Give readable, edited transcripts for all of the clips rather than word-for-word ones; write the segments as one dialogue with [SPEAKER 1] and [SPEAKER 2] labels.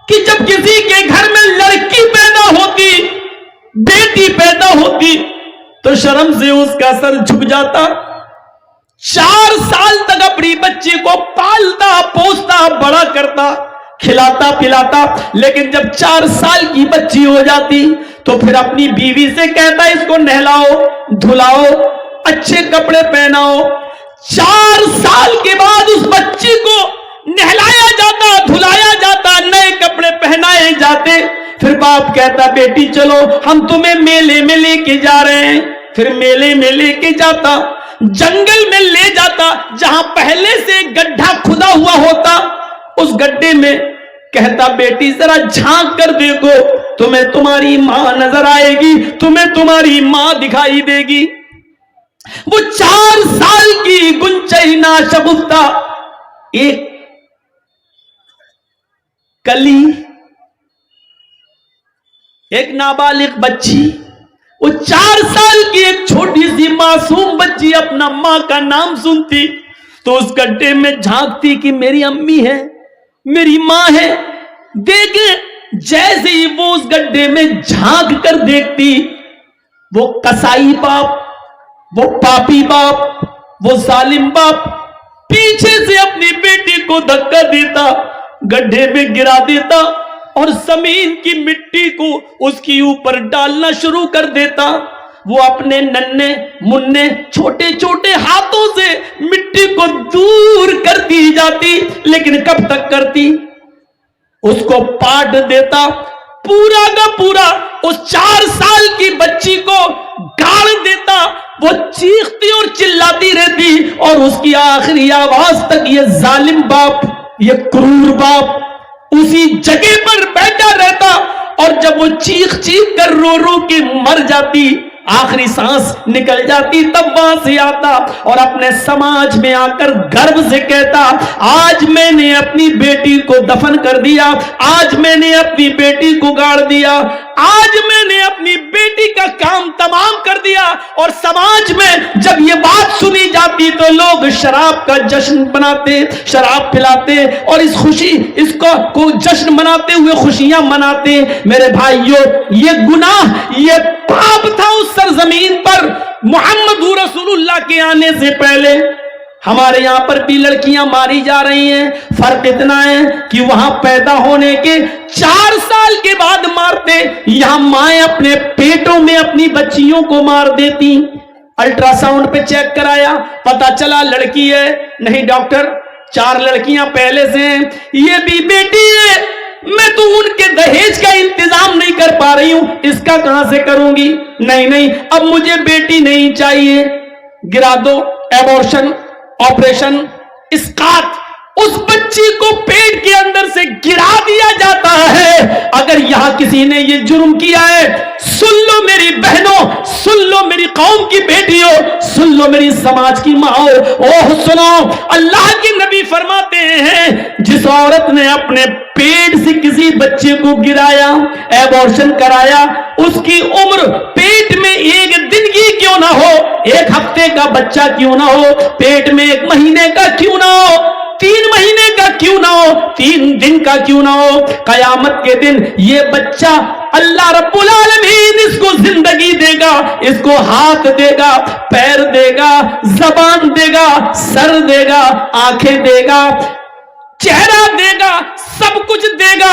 [SPEAKER 1] کہ جب کسی کے گھر میں لڑکی پیدا ہوتی، بیٹی پیدا ہوتی، تو شرم سے اس کا سر جھک جاتا. 4 سال تک اپنی بچی کو پالتا پوستا بڑا کرتا، کھلاتا پلاتا، لیکن جب 4 سال کی بچی ہو جاتی تو پھر اپنی بیوی سے کہتا اس کو نہلاؤ دھلاؤ اچھے کپڑے پہناؤ. 4 سال کے بعد اس بچی کو نہلایا جاتا دھلایا جاتا نئے کپڑے پہنائے جاتے. پھر باپ کہتا بیٹی چلو ہم تمہیں میلے میں لے کے جا رہے ہیں. پھر میلے میں لے کے جاتا، جنگل میں لے جاتا جہاں پہلے سے گڈھا کھدا ہوا ہوتا. اس گڈھے میں کہتا بیٹی ذرا جھانک کر دیکھو، تمہیں تمہاری ماں نظر آئے گی، تمہیں تمہاری ماں دکھائی دے گی. وہ 4 سال کی گنچئی ناشگفتہ ایک کلی، ایک نابالغ بچی، وہ 4 سال کی ایک چھوٹی سی معصوم بچی اپنا ماں کا نام سنتی تو اس گڈھے میں جھانکتی کہ میری امی ہے، میری ماں ہے. دیکھیں جیسے ہی وہ اس گڈھے میں جھانک کر دیکھتی، وہ قصائی باپ، وہ پاپی باپ، وہ ظالم باپ پیچھے سے اپنی بیٹی کو دھکا دیتا، گڈھے میں گرا دیتا اور زمین کی مٹی کو اس کی اوپر ڈالنا شروع کر دیتا. وہ اپنے ننھے منھے چھوٹے چھوٹے ہاتھوں سے مٹی کو دور کرتی جاتی، لیکن کب تک کرتی؟ اس کو پاٹ دیتا پورا کا پورا، اس 4 سال کی بچی کو گاڑ دیتا. وہ چیختی اور چلاتی رہتی اور اس کی آخری آواز تک یہ ظالم باپ، یہ کرور باپ اسی جگہ پر بیٹھا رہتا. اور جب وہ چیخ چیخ کر رو رو کے مر جاتی، آخری سانس نکل جاتی، تب وہاں سے آتا اور اپنے سماج میں آ کر گرو سے کہتا آج میں نے اپنی بیٹی کو دفن کر دیا، آج میں نے اپنی بیٹی کو گاڑ دیا، آج میں نے اپنی بیٹی کا کام تمام کر دیا. اور سماج میں جب یہ بات سنی جاتی تو لوگ شراب کا جشن بناتے، شراب پلاتے اور اس خوشی اس کو جشن مناتے ہوئے خوشیاں مناتے. میرے بھائیوں، یہ گناہ، یہ پاپ تھا اس سرزمین پر محمد رسول اللہ کے آنے سے پہلے. ہمارے یہاں پر بھی لڑکیاں ماری جا رہی ہیں، فرق اتنا ہے کہ وہاں پیدا ہونے کے 4 سال کے بعد مارتے، یہاں مائیں اپنے پیٹوں میں اپنی بچیوں کو مار دیتی. الٹرا ساؤنڈ پہ چیک کرایا، پتا چلا لڑکی ہے. نہیں ڈاکٹر 4 لڑکیاں پہلے سے ہیں، یہ بھی بیٹی ہے، میں تو ان کے دہیج کا انتظام نہیں کر پا رہی ہوں، اس کا کہاں سے کروں گی؟ نہیں اب مجھے بیٹی نہیں چاہیے، گرا دو، ایبورشن، آپریشن، اسقاط. اس بچی کو پیٹ کے اندر سے گرا دیا جاتا ہے. اگر یہاں کسی نے یہ جرم کیا ہے، سن لو میری بہنوں، سن لو میری قوم کی بیٹیوں، سن لو میری سماج کی ماں، اوہ سنو، اللہ کے نبی فرماتے ہیں جس عورت نے اپنے پیٹ سے کسی بچے کو گرایا، ایبورشن کرایا، اس کی عمر پیٹ میں 1 دن کی کیوں نہ ہو، 1 ہفتے کا بچہ کیوں نہ ہو، پیٹ میں 1 مہینے کا کیوں نہ ہو، 3 مہینے کا کیوں نہ ہو، 3 دن کا کیوں نہ ہو، قیامت کے دن یہ بچہ اللہ رب العالمین اس کو زندگی دے گا، اس کو ہاتھ دے گا، پیر دے گا، زبان دے گا، سر دے گا، آنکھیں دے گا، چہرہ دے گا، سب کچھ دے گا.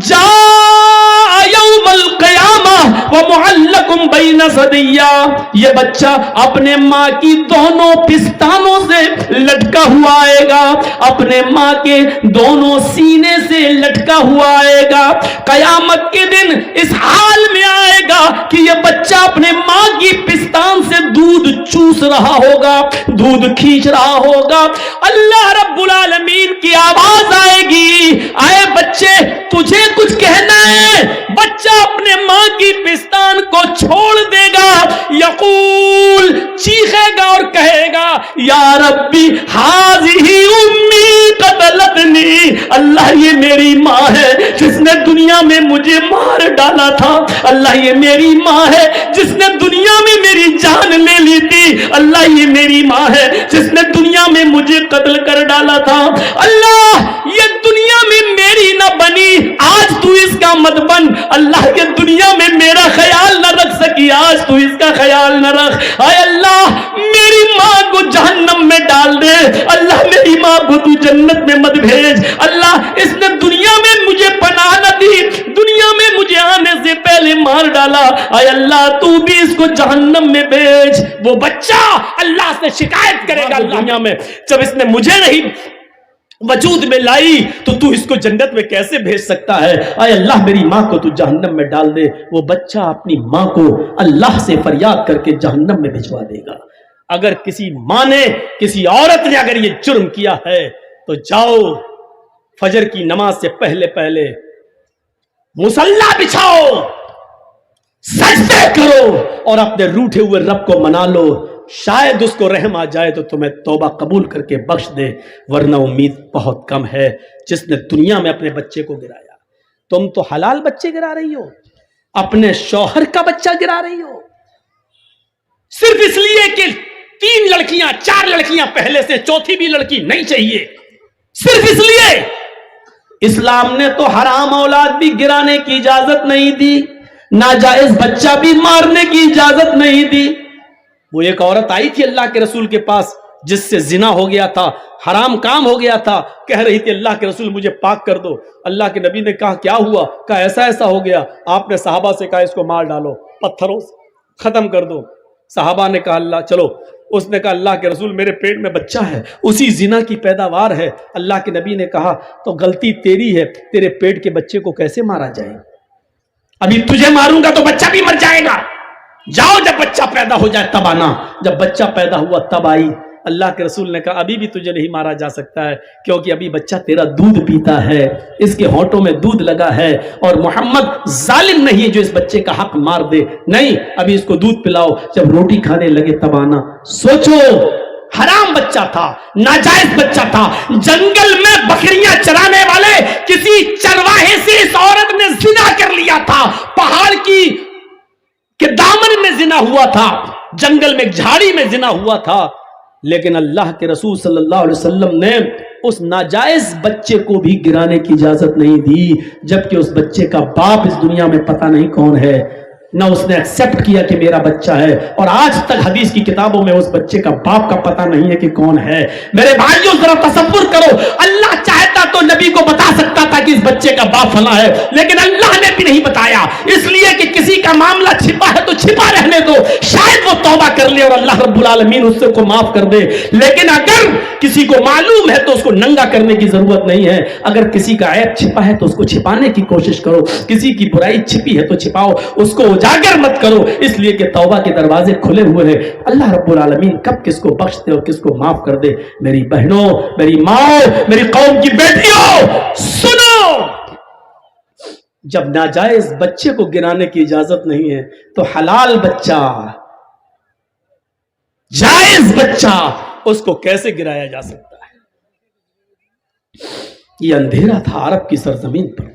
[SPEAKER 1] جاء یوم القیامہ ومعلقم بین ثدیہ، یہ بچہ اپنے ماں کی دونوں پستانوں سے لٹکا ہوا آئے گا، اپنے ماں کے دونوں سینے سے لٹکا ہوا آئے گا. قیامت کے دن اس حال میں آئے گا کہ یہ بچہ اپنے ماں کی پستان سے دودھ چوس رہا ہوگا، دودھ کھینچ رہا ہوگا. اللہ رب العالمین کی آواز آئے گی، اے بچے تجھے کچھ کہنا ہے؟ بچہ اپنے ماں کی پستان کو چھوڑ دے گا، یقول چیخے گا اور کہے گا یا ربی ہذہ امی قتلتنی، اللہ یہ میری ماں ہے جس نے دنیا میں مجھے مار ڈالا تھا، اللہ یہ میری ماں ہے جس نے دنیا میں میری جان لے لی تھی، اللہ یہ میری ماں ہے جس نے دنیا میں مجھے قتل کر ڈالا تھا. اللہ یہ دنیا میں میری نہ بنی، ماں مت بن، اللہ کے دنیا میں میرا خیال نہ رکھ سکی، آج تو اس کا خیال نہ رکھ، اے اللہ میری ماں کو جہنم میں ڈال دے، اللہ میری ماں کو تو جنت میں مت بھیج، اللہ اس نے دنیا میں مجھے پناہ نہ دی، دنیا میں مجھے آنے سے پہلے مار ڈالا، اے اللہ تو بھی اس کو جہنم میں بھیج۔ وہ بچہ اللہ سے شکایت کرے گا دنیا میں، جب اس نے مجھے نہیں وجود میں لائی تو تو اس کو جنت میں کیسے بھیج سکتا ہے، اے اللہ میری ماں کو تو جہنم میں ڈال دے۔ وہ بچہ اپنی ماں کو اللہ سے فریاد کر کے جہنم میں بھجوا دے گا۔ اگر کسی ماں نے، کسی عورت نے اگر یہ جرم کیا ہے تو جاؤ فجر کی نماز سے پہلے پہلے مصلی بچھاؤ، سجدے کرو اور اپنے روٹھے ہوئے رب کو منا لو، شاید اس کو رحم آ جائے تو تمہیں توبہ قبول کر کے بخش دے، ورنہ امید بہت کم ہے۔ جس نے دنیا میں اپنے بچے کو گرایا، تم تو حلال بچے گرا رہی ہو، اپنے شوہر کا بچہ گرا رہی ہو، صرف اس لیے کہ 3 لڑکیاں 4 لڑکیاں پہلے سے، چوتھی بھی لڑکی نہیں چاہیے، صرف اس لیے۔ اسلام نے تو حرام اولاد بھی گرانے کی اجازت نہیں دی، ناجائز بچہ بھی مارنے کی اجازت نہیں دی۔ وہ ایک عورت آئی تھی اللہ کے رسول کے پاس جس سے زنا ہو گیا تھا، حرام کام ہو گیا تھا، کہہ رہی تھی اللہ کے رسول مجھے پاک کر دو۔ اللہ کے نبی نے کہا کیا ہوا؟ کہا ایسا ایسا ہو گیا۔ آپ نے صحابہ سے کہا اس کو مار ڈالو، پتھروں سے ختم کر دو۔ صحابہ نے کہا اللہ چلو، اس نے کہا اللہ کے رسول میرے پیٹ میں بچہ ہے، اسی زنا کی پیداوار ہے۔ اللہ کے نبی نے کہا تو غلطی تیری ہے، تیرے پیٹ کے بچے کو کیسے مارا جائے؟ ابھی تجھے ماروں گا تو بچہ بھی مر جائے گا، جاؤ جب بچہ پیدا ہو جائے تب آنا۔ جب بچہ پیدا ہوا تب آئی۔ اللہ کے رسول نے کہا ابھی بھی تجھے نہیں مارا جا سکتا ہے، کیونکہ ابھی بچہ تیرا دودھ پیتا ہے، اس کے ہونٹوں میں دودھ لگا ہے، اور محمد ظالم نہیں ہے جو اس بچے کا حق مار دے، نہیں، ابھی اس کو دودھ پلاؤ، جب روٹی کھانے لگے تب آنا۔ سوچو، حرام بچہ تھا، ناجائز بچہ تھا، جنگل میں بکریاں چرانے والے کسی چرواہے سے اس عورت نے زنا کر لیا تھا، پہاڑ کی کہ دامن میں زنا ہوا تھا، جنگل میں جھاڑی میں زنا ہوا تھا، لیکن اللہ کے رسول صلی اللہ علیہ وسلم نے اس ناجائز بچے کو بھی گرانے کی اجازت نہیں دی، جبکہ اس بچے کا باپ اس دنیا میں پتہ نہیں کون ہے، نہ اس نے ایکسپٹ کیا کہ میرا بچہ ہے، اور آج تک حدیث کی کتابوں میں اس بچے کا باپ کا پتہ نہیں ہے کہ کون ہے۔ میرے بھائیوں ذرا تصور کرو، اللہ چاہتا تو نبی کو بتا سکتا تھا کہ اس بچے کا باپ فلاں ہے، لیکن اللہ نے بھی نہیں بتایا، اس لیے کہ کسی کا معاملہ چھپا ہے تو چھپا رہنے دو، شاید وہ توبہ کر لے اور اللہ رب العالمین اس کو معاف کر دے۔ لیکن اگر کسی کو معلوم ہے تو اس کو ننگا کرنے کی ضرورت نہیں ہے، اگر کسی کا عیب چھپا ہے تو اس کو چھپانے کی کوشش کرو، کسی کی برائی چھپی ہے تو چھپاؤ، اس کو اجاگر مت کرو، اس لیے کہ توبہ کے دروازے کھلے ہوئے ہیں۔ اللہ رب العالمین کب کس کو بخش دے اور کس کو معاف کر دے۔ میری بہنوں، میری ماں، میری قوم کی بیٹیوں، سنو، جب ناجائز بچے کو گرانے کی اجازت نہیں ہے تو حلال بچہ، جائز بچہ، اس کو کیسے گرایا جا سکتا ہے؟ یہ اندھیرا تھا عرب کی سرزمین پر،